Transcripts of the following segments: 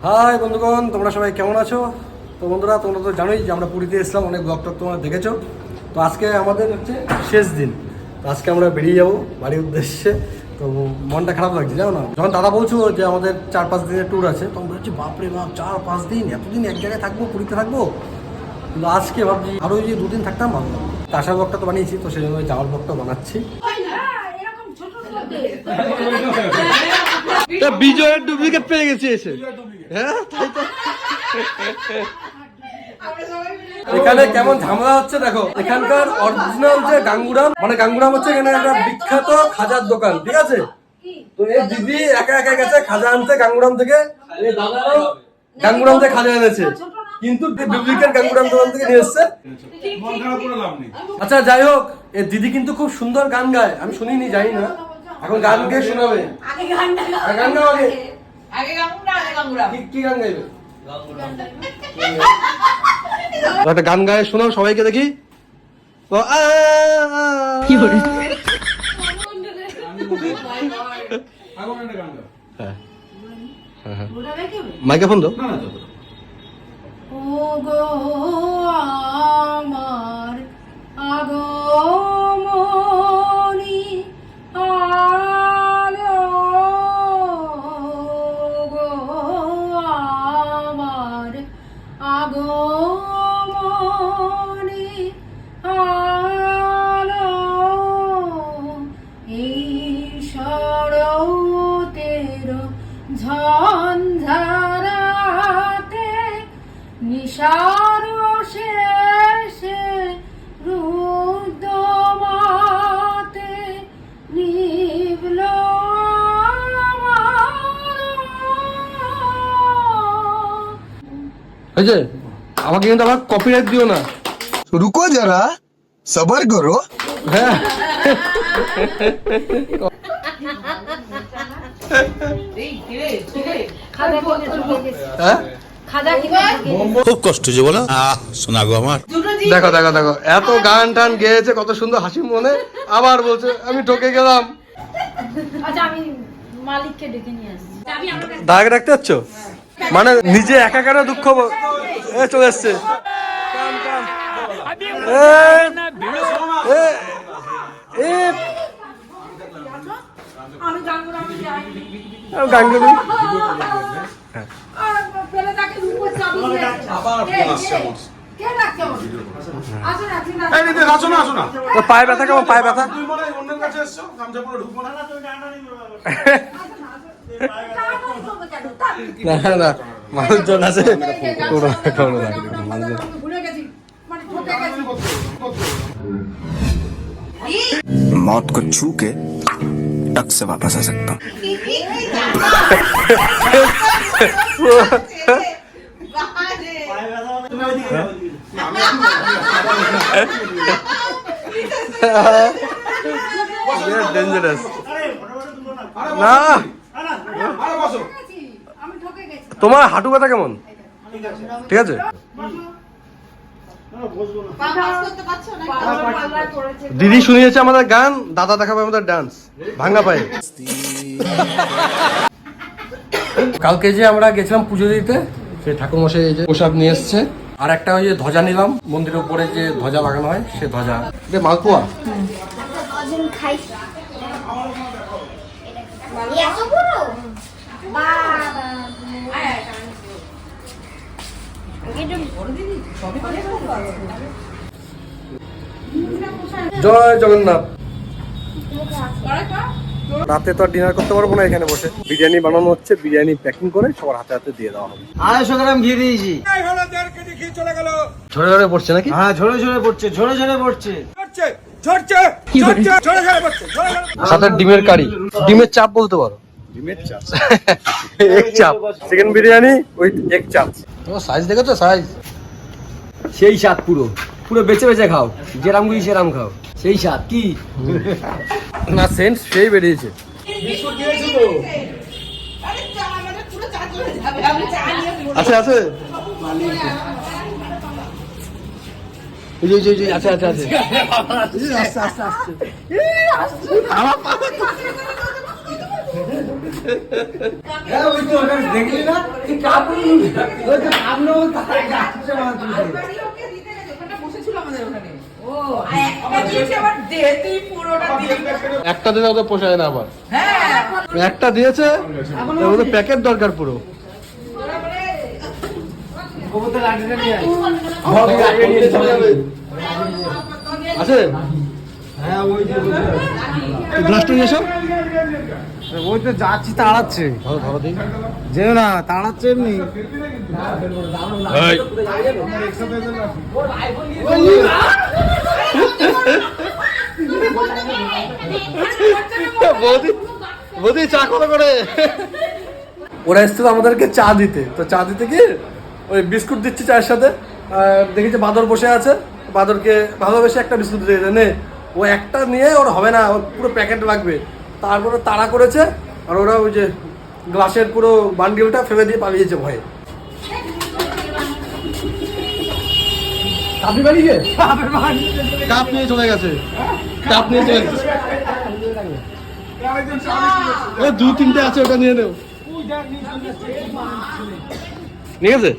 High বন্ধুগণ, তোমরা সবাই কেমন আছো? তো বন্ধুরা, তোমরা তো জানোই যে আমরা পুরীতে এসলাম, অনেক ব্লগ টক তোমরা দেখেছো। তো আজকে আমাদের হচ্ছে শেষ দিন। তো আজকে আমরা বেরিয়ে যাবো বাড়ির উদ্দেশ্যে। তো মনটা খারাপ লাগছে, জানো না? যখন দাদা বলছো যে আমাদের 4-5 দিনের ট্যুর আছে, তখন বলছি বাপরে বাপ, 4-5 দিন, এতদিন এক জায়গায় থাকবো, পুরীতে থাকবো। কিন্তু আজকে ভাবছি আরও যদি 2 দিন থাকতাম ভালো। আসার ব্লগটা তো বানিয়েছি, তো সেই জন্য যাওয়ার ব্লগটা বানাচ্ছি। বিজয়ের ডুপ্লিকেট পেয়ে গেছে এসে। হ্যাঁ, তাই তো। এখানে কেমন ঝামেলা হচ্ছে দেখো। এখানকার অরিজিনাল যে গাঙ্গুরাম, মানে গাঙ্গুরাম হচ্ছে এখানে একটা বিখ্যাত খাজার দোকান, ঠিক আছে? তো এই দিদি একা একা গেছে খাজা আনতে গাঙ্গুরাম থেকে, এই দাদাও গাঙ্গুরাম থেকে খাজা এনেছে, কিন্তু ডুপ্লিকেট গাঙ্গুরাম দোকান থেকে নিয়ে এসছে। আচ্ছা যাই হোক, এই দিদি কিন্তু খুব সুন্দর গান গায়, আমি শুনিনি, জানি না। এখন গান কে শোনাবে? গান গাও আগে। কি গান গাইবে? একটা গান গায়ে শোনাও সবাইকে দেখি। মাইক্রোফোন তো ও গো আমার আগমনী আলো গো আমার আগমনী আলো এই শরতের ঝঞ্ঝারাতে নিশার শেষে রুদ্রমাতে নিভল হয়েছে। আমাকে কিন্তু আবার কপিরাইট দিও না। रुको जरा सबर करो। হ্যাঁ, খুব কষ্ট যে বলো শোনা গো আমার। দেখো দেখো দেখো, এত গান টান গেয়েছে, কত সুন্দর হাসি মনে, আবার বলছে আমি ঠকে গেলাম। আচ্ছা, আমি মালিককে ডেকে নিয়ে আসছি। দাগে রাখতে যাচ্ছ? মানে নিজে একাকার দুঃখ চলে এসছে। আমি গাঙ্গুরামে যাইনি। গাঙ্গুলি ফেলে তাকে রূপের চাবি দিয়েছে। কে ডাকছে আমাকে? আসুন আসুন আসুন। তো পায়ে ব্যথা কেমন? পায়ে ব্যথা? না না, মানুষজন আছে। ভুলে গেছি, মানে ঠকে গেছি। मौत को छू के टक से वापस आ सकता हूँ। ডেঞ্জারাস না। আমি ঠকে গেছি। তোমার হাঁটু ব্যথা কেমন? ঠিক আছে। দিদি শুনিয়েছে আমাদের গান, দাদা দেখাবে আমাদের ডান্স, ভাঙা পায়ে। কালকে যে আমরা গেছিলাম পুজো দিতে, সেই ঠাকুরমশাই এই যে প্রসাদ নিয়ে এসছে, আর একটা ওই যে ধ্বজা নিলাম, মন্দিরের উপরে যে ধ্বজা লাগানো হয় সে ধ্বজা। মালপোয়া জয় জগন্নাথ। রাতে তো আর ডিনার করতে পারবো না, এখানে বসে বিরিয়ানি বানানো হচ্ছে, বিরিয়ানি প্যাকিং করে সবার হাতে হাতে দিয়ে দেওয়া হবে। 250 গ্রাম ঘি দিয়েছি। ঝরে ঝরে পড়ছে নাকি? হ্যাঁ, ঝরে ঝরে পড়ছে, ঝরে ঝরে পড়ছে। সাথে ডিমের কারি, ডিমের চাপ বলতে পারো। এক চাপ চিকেন বিরিয়ানি উইথ এক চাপ। তোমার সাইজ দেখেছো? সাইজ সেই স্বাদ, পুরো পুরো বেঁচে বেঁচে খাও, যেরাম গুলি সেরাম খাও, সেই স্বাদ। কি না, সেন্ট সেই বেরিয়েছে। আছে আছে আচ্ছা আচ্ছা আচ্ছা আস্তে আস্তে আস্তে দেখলি না একটা দিলে ওদের পোষায় না আবার একটা দিয়েছে ওদের প্যাকেট দরকার পুরো আছে হ্যাঁ ওই গ্লাসটা নিয়ে এসো ওই তো যাচ্ছি তাড়াচ্ছে ধরো ধরো দিন যেও না তাড়াচ্ছে এমনি বৌদি বৌদি চা করে ওরা এসেছিল আমাদেরকে চা দিতে তো চা দিতে কি ওই বিস্কুট দিচ্ছি চায়ের সাথে দেখি যে বাদর বসে আছে বাদরকে ভালোবেসে একটা বিস্কুট দিয়ে নে ও একটা নিয়ে ওর হবে না ওর পুরো প্যাকেট লাগবে তারপরে তাড়া করেছে আর ওরা ওই যে গ্লাসের পুরো বান্ডিলটা ফেলে দিয়ে পালিয়েছে ভয়ে কাপি বাড়িয়ে কাপ নিয়ে চলে গেছে কাপ নিয়ে চলে গেছে দু তিনটে আছে ওটা নিয়ে নেও ঠিক আছে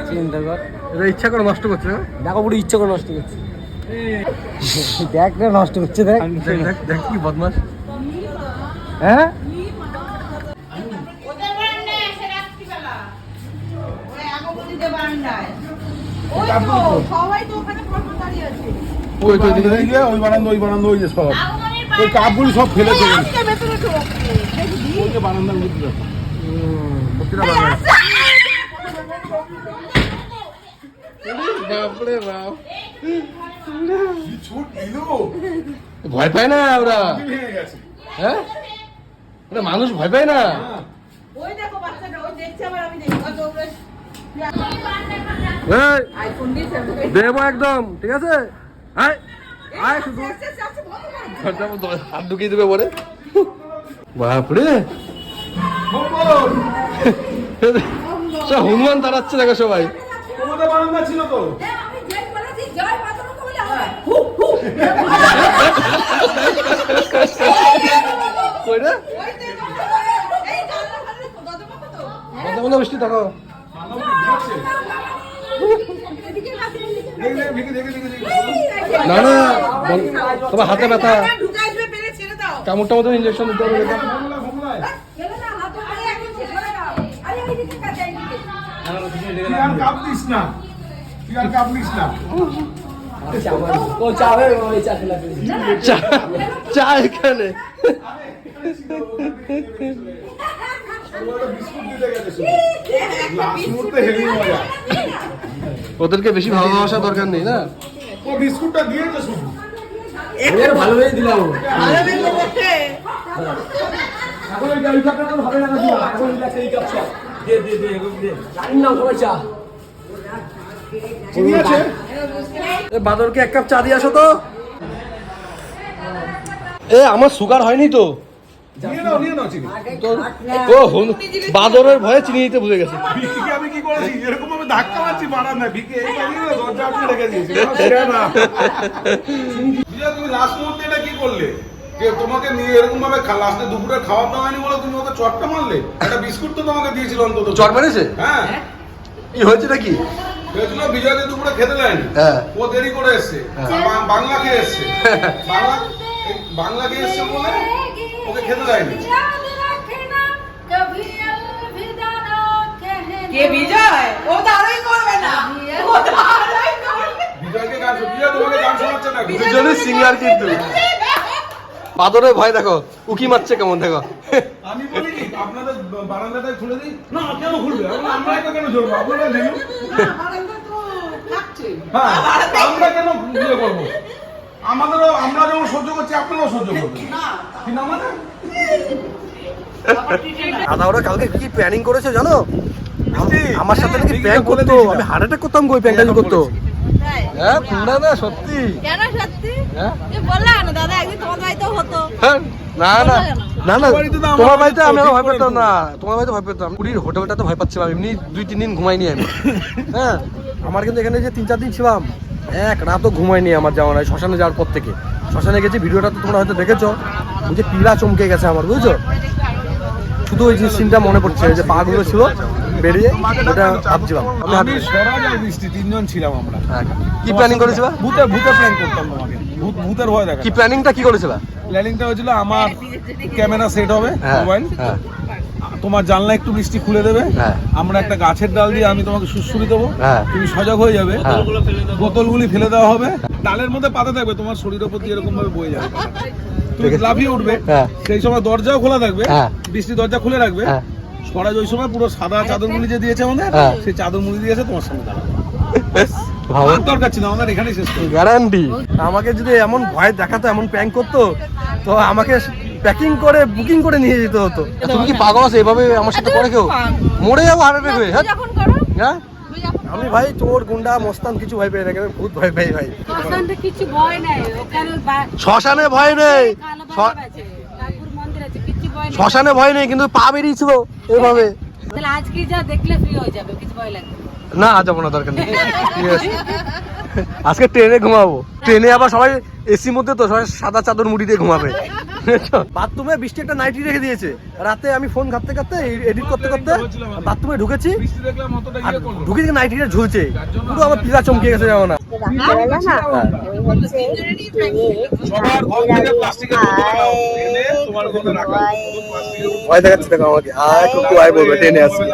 চিন্তা কর এটা ইচ্ছা করে নষ্ট করছে না দেখো পুরো ইচ্ছা করে নষ্ট করছে দেখ না নষ্ট করছে দেখ দেখ দেখ কি বদমাস হ্যাঁ ওদের বারান্দায় এসে রাত্রিবেলা ওই আগমনীদের বারান্দায় ওই তো সবাই তো ওখানে পরপর দাঁড়িয়ে আছে ওই তো এদিকে এই যে ওই বারান্দা ওই যে সব আগমনীর ওই কাপগুলি সব ফেলে এই দেবেন আজকে ভেতরে ঢোক দেখবি ওই যে বারান্দার মধ্যে দেখো। প্রতিটা বানায় বাপরে বাপ ছুট দিল ভয় পায় না ওরা ভেঙে গেছে হ্যাঁ ওরা মানুষ ভয় পায় না ওই দেখো বাচ্চাটা ওই দেখছে আবার আমি দেখি কত ওপরে এই, আইফোন দিয়েছে দেবো একদম ঠিক আছে আয় আয় শুধু হাত ঢুকিয়ে দেবে বলে বাপরে সব হনুমান দাঁড়াচ্ছে দেখো সবাই তোমাদের বারান্দা ছিল তো আমি যেই বলেছি জয় মাতার বলে হবে কই রে ওই দেখো এই গালটা ভালো কত কত তো কথা বলে বৃষ্টি দেখো এদিকে হাসি দেখে দেখে দেখে দেখে না না তোমার হাতে ব্যথা ঢুকাই দিবে পেরে ছেড়ে দাও কামড়টা মতো ইঞ্জেকশন দিতে হবে এটা। ঘুমলা ঘুমলায় গেলে না হাত ধরে একদম ছেড়ে দাও আরে এইদিকে কাছে এইদিকে তুই আর কাপ দিস না তুই আর কাপ নিস না ও চাবে ওই চা খেলা চা চা এখানে ওরা বিস্কুট দিতে গেছে শুধু লাস্ট মুহূর্তে হেভি মজা ওদেরকে বেশি ভালোবাসা দরকার নেই না ও বিস্কুটটা দিয়েছে শুধু ভালোই দিলাম এখন ওই গাড়ি কাপটা তো হবে না না দিয়া এখন এই এই কাপ চা দে দে দে দে জানি না সবাই চা চিনি আছে এ বাদরকে এক কাপ চা দিয়ে আসো তো এ আমার সুগার হয়নি তো নিয়ে নাও চিনি ও বাদরের ভয়ে চিনি দিতে ভুলে গেছে ভিকিকে আমি কি করেছি এরকম ভাবে ধাক্কা মারছি বারান্দায় ভিকি এই পানি না দরজা আটকে রেখে দিয়েছি সেটা না বিজয় তুমি লাস্ট মুহূর্তে এটা কি করলে যে তোমাকে নিয়ে এরকম ভাবে লাস্টে দুপুরে খাওয়া দাওয়া হয়নি বলে তুমি ওকে চটটা মারলে একটা বিস্কুট তো তোমাকে দিয়েছিল অন্তত চট মেরেছে হ্যাঁ কি হয়েছে নাকি হয়েছিল বিজয়কে দুপুরে খেতে দেয়নি হ্যাঁ। ও দেরি করে এসছে বাংলা খেয়ে এসছে বাংলা খেয়ে এসছে বলে ওকে খেতে দেয়নি কে বিজয় ও দাঁড়াই করবে না ও দাঁড়াই করবে বিজয়কে গান বিজয় তোমাকে গান শোনাচ্ছে না দুজনে সিঙ্গার কিন্তু বাদরের ভয় দেখো উকি মারছে কেমন দেখো আমি বলি কি আপনাদের বারান্দাটা খুলে দিই না কেন খুলবে আমরা এটা কেন ধরবো আপনারা দিন বারান্দা তো থাকছে হ্যাঁ আমরা কেন ইয়ে করবো আমাদেরও আমরা যেমন সহ্য করছি আপনারাও সহ্য করবেন কি না মানে দাদা ওরা কালকে কি প্ল্যানিং করেছে জানো মিষ্টি, আমার সাথে নাকি ঠিকই প্র্যাঙ্ক বলে করতো দিয়েছিলাম। আমি হার্ট অ্যাটাক করতাম গো প্র্যাঙ্ক করতো হ্যাঁ না না সত্যি কেন সত্যি হ্যাঁ বললা না দাদা একদিন তোমার বাড়িতেও হতো হ্যাঁ না না না না বাড়িতে তো আমার তোমার বাড়িতে আমি ঠিক ভয় করে পেতাম দেবো। না, তোমার বাড়িতে ভয় পেতাম। পুরীর হোটেলটা তো ভয় পাচ্ছিলাম, এমনি 2-3 দিন ঘুমাইনি আমি। হ্যাঁ আমার কিন্তু এখানে যে 3-4 দিন ছিলাম, এক রাতও ঘুমাইনি আমার যাওয়া নাই। শ্মশানে যাওয়ার পর থেকে শ্মশানে গেছি, ভিডিওটা তো তোমরা হয়তো দেখেছো, বুঝে পিলা চমকে গেছে আমার, বুঝছো? শুধু ওই যে সিনটা মনে পড়ছে যে পা গুলো ছিল বেরিয়ে, ওটা ভাবছিলাম আমি স্বরাজ আর বৃষ্টি 3 জন ছিলাম আমরা। কি প্ল্যানিং করেছিলা? ভূতের প্ল্যান করতাম তোমাকে, ভূতের ভয় দেখা। কি প্ল্যানিংটা কি করেছিলা? প্ল্যানিংটা হয়েছিল আমার ক্যামেরা সেট হবে, হ্যাঁ, মোবাইল, হ্যাঁ। তোমার জানলা একটু বৃষ্টি খুলে দেবে, হ্যাঁ। আমরা একটা গাছের ডাল দিয়ে আমি তোমাকে সুড়সুড়ি দেবো, হ্যাঁ। তুমি সজাগ হয়ে যাবে, হ্যাঁ। বোতলগুলি ফেলে দেওয়া হবে, ডালের মধ্যে পাতা থাকবে, তোমার শরীরের উপর দিয়ে এরকম ভাবে বয়ে যাবে, তুমি লাফিয়ে উঠবে, হ্যাঁ। সেই সময় দরজাও খোলা থাকবে, হ্যাঁ। বৃষ্টি দরজা খুলে রাখবে, হ্যাঁ। স্বরাজ ওই সময় পুরো সাদা চাদর মুড়ি যে দিয়েছে আমাদের, হ্যাঁ। সেই চাদর মুড়ি দিয়েছে তোমার সামনে দাঁড়াবে। ভালো আর দরকার ছিল আমাদের এখানেই শেষ করবো। গ্যারান্টি। আমাকে যদি এমন ভয় দেখাতো, এমন প্র্যাঙ্ক করতো, তো আমাকে প্যাকিং করে বুকিং করে নিয়ে যেতে হতো। তুমি কি পাগল আছো এভাবে আমার সাথে করে কেউ? মরে যাবো হার্ট অ্যাটাক হয়ে। হ্যাঁ যখন করো হ্যাঁ? আমি ভাই চোর গুন্ডা মস্তান কিছু ভয় পাই না, আমি ভূত ভয় পাই ভাই। শ্মশানটা কিছু ভয় নাই, ওখানে শ্মশানে ভয় নেই, কালো বাবা আছে, ঠাকুর মন্দির আছে, কিছু ভয় নেই। শ্মশানে ভয় নেই, কিন্তু পা বেরিয়েছিল এভাবে। তাহলে আজকে যা দেখলে ফ্রি হয়ে যাবে, কিছু ভয় লাগবে না। না যাবো না, দরকার নেই। ঠিক আছে, আজকে ট্রেনে ঘুমাবো। ট্রেনে আবার সবাই এসির মধ্যে তো সবাই সাদা চাদর মুড়ি দিয়ে ঘুমাবে। বাথরুমে বৃষ্টি একটা নাইটি রেখে দিয়েছে, রাতে আমি ফোন ঘাটতে ঘাটতে এডিট করতে করতে বাথরুমে ঢুকেছি, বৃষ্টি দেখলাম অতটা আর ইয়ে করলো। ঢুকে দিকে নাইটিটা ঝুলছে, পুরো আমার পিলা চমকে গেছে যেমন না। সবার ঘর থেকে প্লাস্টিকের বোতল নাও, এনে তোমার ঘরে রাখা, প্লাস্টিকের বোতল ভয় দেখাচ্ছে দেখো আমাকে, আয় একটু আয় বলবে ট্রেনে আসবে।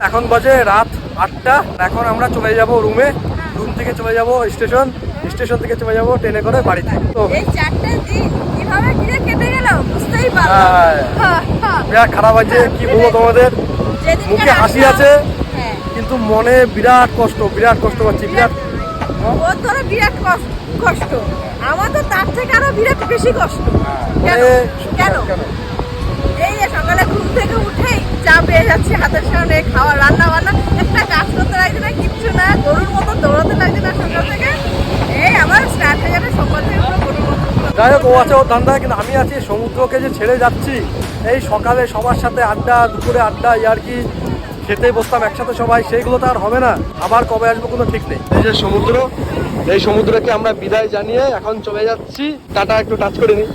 এখন বাজে রাত 8টা, এখন আমরা চলে যাব রুমে, রুম থেকে চলে যাব স্টেশন, স্টেশন থেকে চলে যাব ট্রেনে করে বাড়িতে। তো এই 4টা দিন কিভাবে ঘিরে কেটে গেল বুঝতেই পারলাম হ্যাঁ, বিরাট খারাপ আছে, কি বলবো তোমাদের, মুখে হাসি আছে হ্যাঁ কিন্তু মনে বিরাট কষ্ট পাচ্ছি, বিরাট। ওর ধরো বিরাট কষ্ট, আমার তো তার থেকে আরো বিরাট বেশি কষ্ট। কেন কেন এই যে সকালে ঘুম থেকে উঠেই চা পেয়ে যাচ্ছি হাতের সামনে, খাওয়া রান্না বান্না, একটা কাজ করতে লাগছে না, কিচ্ছু না, গরুর মতো দৌড়াতে লাগছে না সকাল থেকে, এই আবার স্টার্ট হয়ে যাবে সকাল থেকে পুরো গরুর মতো। যাই হোক, ও আছে ওর ধান্দা, কিন্তু আমি আছি সমুদ্রকে যে ছেড়ে যাচ্ছি, এই সকালে সবার সাথে আড্ডা, দুপুরে আড্ডা, ইয়ার্কি, খেতে বসতাম একসাথে সবাই, সেইগুলো তো আর হবে না। আবার কবে আসবো কোনো ঠিক নেই। এই যে সমুদ্র, এই সমুদ্রকে আমরা বিদায় জানিয়ে এখন চলে যাচ্ছি। টাটা, একটু টাচ করে নিই,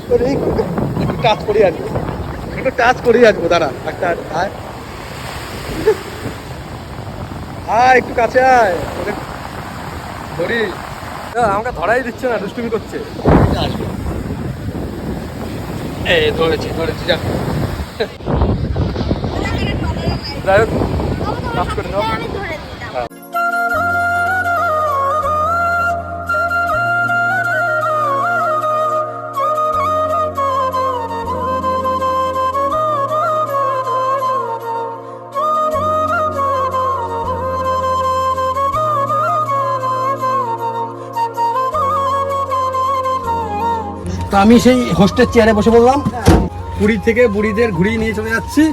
একটু টাচ করি আসবো, একটু টাচ করেই আসবো, দাঁড়া একটা আয় আয় একটু কাছে আয়, তোকে ধরি। আমাকে ধরাই দিচ্ছে না, দুষ্টুমি করছে। আসবে, এই ধরেছি যা। যাই হোক, টাচ করে নাও। তো আমি সেই হোস্টেল চেয়ারে বসে বললাম, পুরী থেকে বুড়িদের ঘুরিয়ে নিয়ে চলে যাচ্ছি।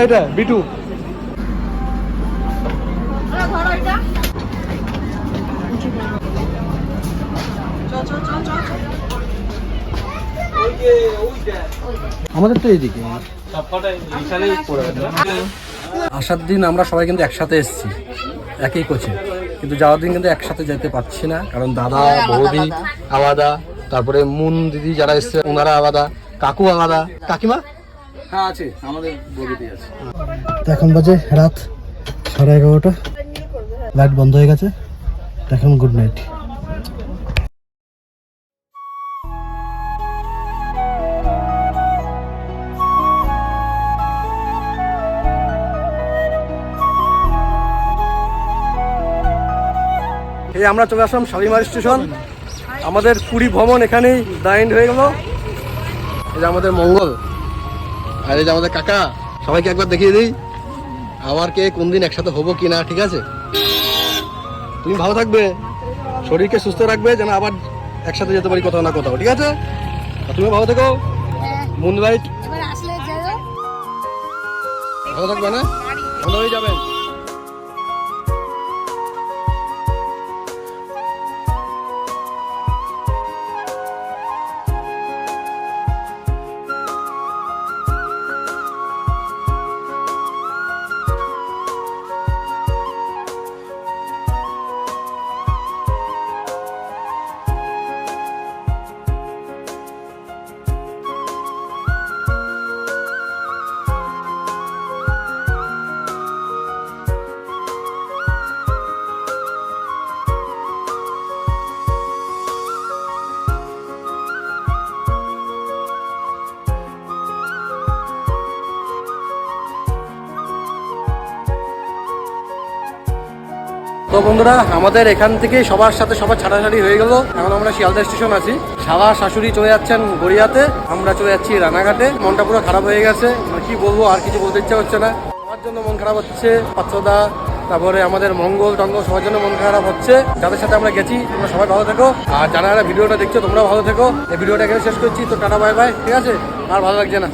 এটা বিটু, ধরো এটা আমাদের তো এইদিকে আসার দিন আমরা সবাই কিন্তু একসাথে এসেছি, একই কোচে, কিন্তু যাওয়ার দিন কিন্তু একসাথে যেতে পারছি না, কারণ দাদা বৌদি আলাদা, তারপরে মুন দিদি যারা এসছে ওনারা আলাদা, কাকু আলাদা, কাকিমা হ্যাঁ আছে, আমাদের বগিতে আছে। এখন বাজে রাত 11:30, লাইট বন্ধ হয়ে গেছে, এখন গুড নাইট। এই আমরা চলে আসলাম শালিমার স্টেশন, আমাদের পুরী ভ্রমণ এখানেই দাইন্ড হয়ে গেল। এই যে আমাদের মঙ্গল, আর এই যে আমাদের কাকা, সবাইকে একবার দেখিয়ে দিই আবার কে কোন দিন একসাথে হবো কি না। ঠিক আছে, তুমি ভালো থাকবে, শরীরকে সুস্থ রাখবে, যেন আবার একসাথে যেতে পারি কোথাও না কোথাও। ঠিক আছে, তুমি ভালো থেকো। মুনলাইট ভালো থাকবে না, ভালো হয়ে যাবেন। তো বন্ধুরা আমাদের এখান থেকে সবার সাথে সবার ছাড়াছাড়ি হয়ে গেল। এখন আমরা শিয়ালদা স্টেশন আছি। শালা শাশুড়ি চলে যাচ্ছেন গড়িয়াতে, আমরা চলে যাচ্ছি রানাঘাটে। মনটা পুরো খারাপ হয়ে গেছে, কি বলবো, আর কিছু বলতে ইচ্ছা হচ্ছে না। সবার জন্য মন খারাপ হচ্ছে, পাত্রদা, তারপরে আমাদের মঙ্গল টঙ্গল, সবার জন্য মন খারাপ হচ্ছে। যাদের সাথে আমরা গেছি তোমরা সবাই ভালো থেকো, আর যারা ভিডিওটা দেখছো তোমরাও ভালো থেকো। এই ভিডিওটা এখানে শেষ করছি। তো টাটা বাই বাই, ঠিক আছে? আর ভালো লাগছে না।